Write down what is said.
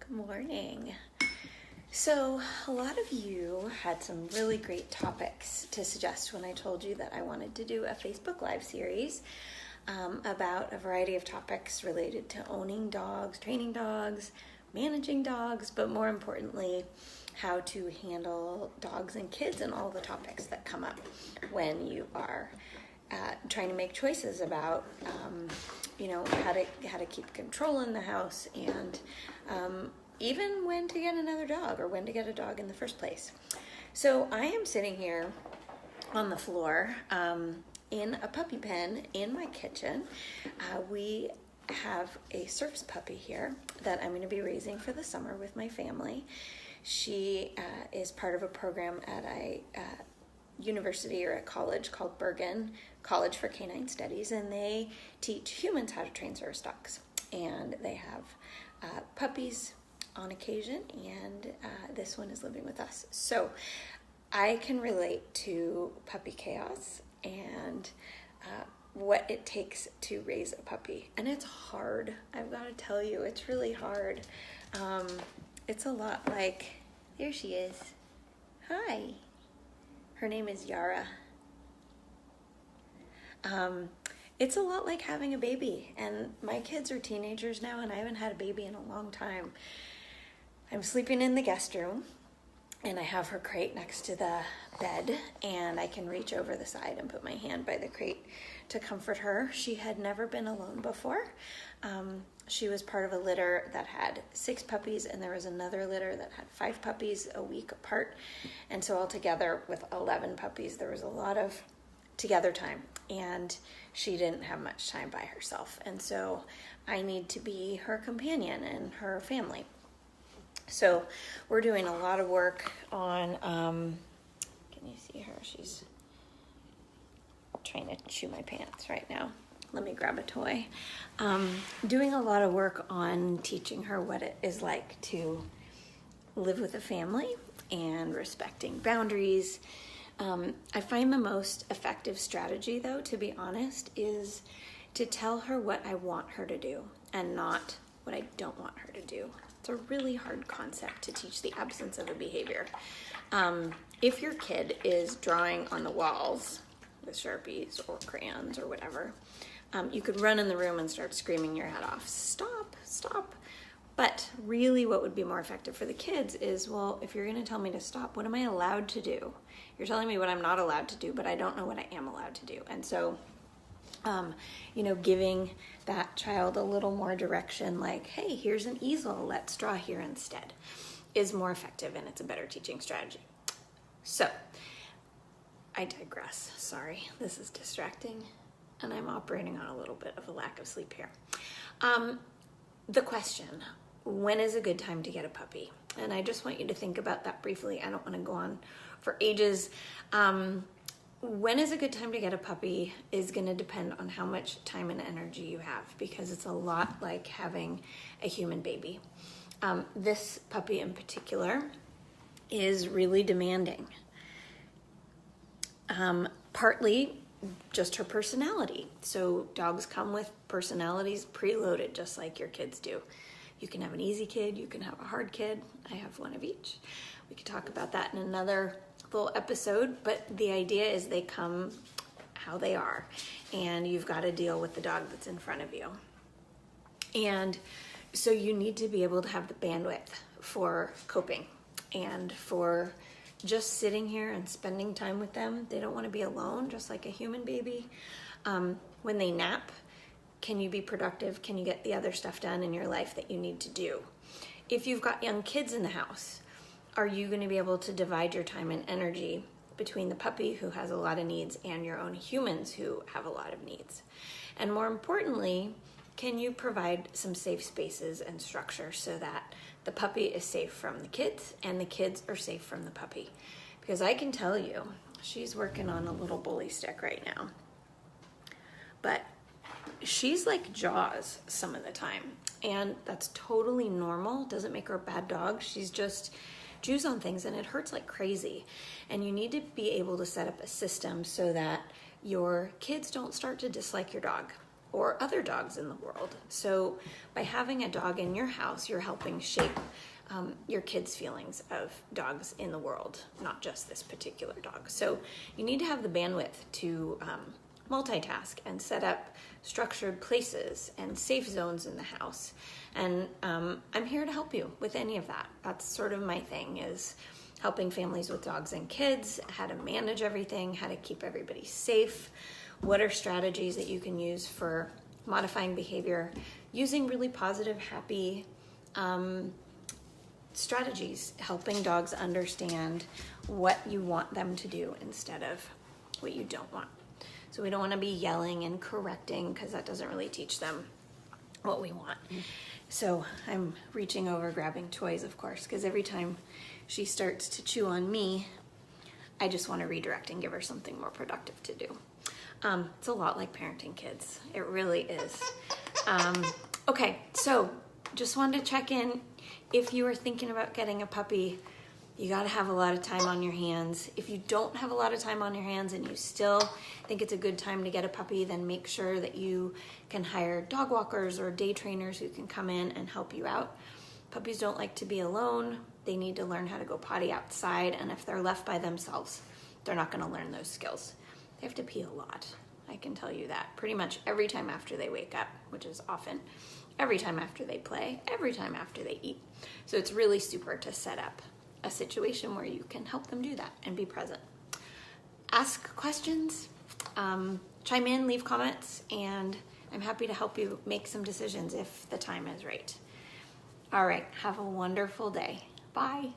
Good morning. So a lot of you had some really great topics to suggest when I told you that I wanted to do a Facebook Live series about a variety of topics related to owning dogs, training dogs, managing dogs, but more importantly, how to handle dogs and kids and all the topics that come up when you are trying to make choices about, how to keep control in the house and even when to get another dog or when to get a dog in the first place. So I am sitting here on the floor in a puppy pen in my kitchen. We have a service puppy here that I'm going to be raising for the summer with my family. She is part of a program at a university or a college called Bergen College for Canine Studies, and they teach humans how to train service dogs. And they have puppies on occasion, and this one is living with us. So I can relate to puppy chaos and what it takes to raise a puppy. And it's hard. I've got to tell you, it's really hard. It's a lot like, there she is. Hi. Her name is Yara. It's a lot like having a baby, and my kids are teenagers now, and I haven't had a baby in a long time. I'm sleeping in the guest room, and I have her crate next to the bed, and I can reach over the side and put my hand by the crate to comfort her. She had never been alone before. She was part of a litter that had 6 puppies, and there was another litter that had 5 puppies a week apart. And so altogether with 11 puppies, there was a lot of together time, and she didn't have much time by herself. And so I need to be her companion and her family. So we're doing a lot of work on, can you see her? She's trying to chew my pants right now. Let me grab a toy. Doing a lot of work on teaching her what it is like to live with a family and respecting boundaries. I find the most effective strategy, though, to be honest, is to tell her what I want her to do and not what I don't want her to do. It's a really hard concept to teach the absence of a behavior. If your kid is drawing on the walls with Sharpies or crayons or whatever, you could run in the room and start screaming your head off, stop, stop. But really what would be more effective for the kids is, well, if you're going to tell me to stop, what am I allowed to do? You're telling me what I'm not allowed to do, but I don't know what I am allowed to do. And so, giving that child a little more direction, like, hey, here's an easel, let's draw here instead, is more effective, and it's a better teaching strategy. So, I digress. Sorry, this is distracting, and I'm operating on a little bit of a lack of sleep here. The question, when is a good time to get a puppy? And I just want you to think about that briefly. I don't want to go on for ages. When is a good time to get a puppy is going to depend on how much time and energy you have, because it's a lot like having a human baby. This puppy in particular is really demanding. Partly just her personality. So dogs come with personalities preloaded, just like your kids do. You can have an easy kid, you can have a hard kid. I have one of each. We could talk about that in another little episode, but the idea is they come how they are, and you've got to deal with the dog that's in front of you. And so you need to be able to have the bandwidth for coping and for just sitting here and spending time with them. They don't want to be alone, just like a human baby. When they nap, can you be productive? Can you get the other stuff done in your life that you need to do? If you've got young kids in the house, are you going to be able to divide your time and energy between the puppy who has a lot of needs and your own humans who have a lot of needs? And more importantly, can you provide some safe spaces and structure so that the puppy is safe from the kids and the kids are safe from the puppy? Because I can tell you, she's working on a little bully stick right now. But she's like Jaws some of the time, and that's totally normal. Doesn't make her a bad dog. She's just chews on things and it hurts like crazy. And you need to be able to set up a system so that your kids don't start to dislike your dog or other dogs in the world. So by having a dog in your house, you're helping shape your kids' feelings of dogs in the world, not just this particular dog. So you need to have the bandwidth to multitask and set up structured places and safe zones in the house. And I'm here to help you with any of that. That's sort of my thing, is helping families with dogs and kids, how to manage everything, how to keep everybody safe, what are strategies that you can use for modifying behavior, using really positive, happy strategies, helping dogs understand what you want them to do instead of what you don't want. So we don't want to be yelling and correcting, because that doesn't really teach them what we want. So I'm reaching over, grabbing toys, of course, because every time she starts to chew on me, I just want to redirect and give her something more productive to do. It's a lot like parenting kids. It really is. Okay, so just wanted to check in. If you are thinking about getting a puppy, you got to have a lot of time on your hands. If you don't have a lot of time on your hands and you still think it's a good time to get a puppy, then make sure that you can hire dog walkers or day trainers who can come in and help you out. Puppies don't like to be alone. They need to learn how to go potty outside, and if they're left by themselves, they're not going to learn those skills. They have to pee a lot. I can tell you that. Pretty much every time after they wake up, which is often, every time after they play, every time after they eat. So it's really super to set up a situation where you can help them do that and be present. Ask questions, chime in, leave comments, and I'm happy to help you make some decisions if the time is right. All right, have a wonderful day. Bye.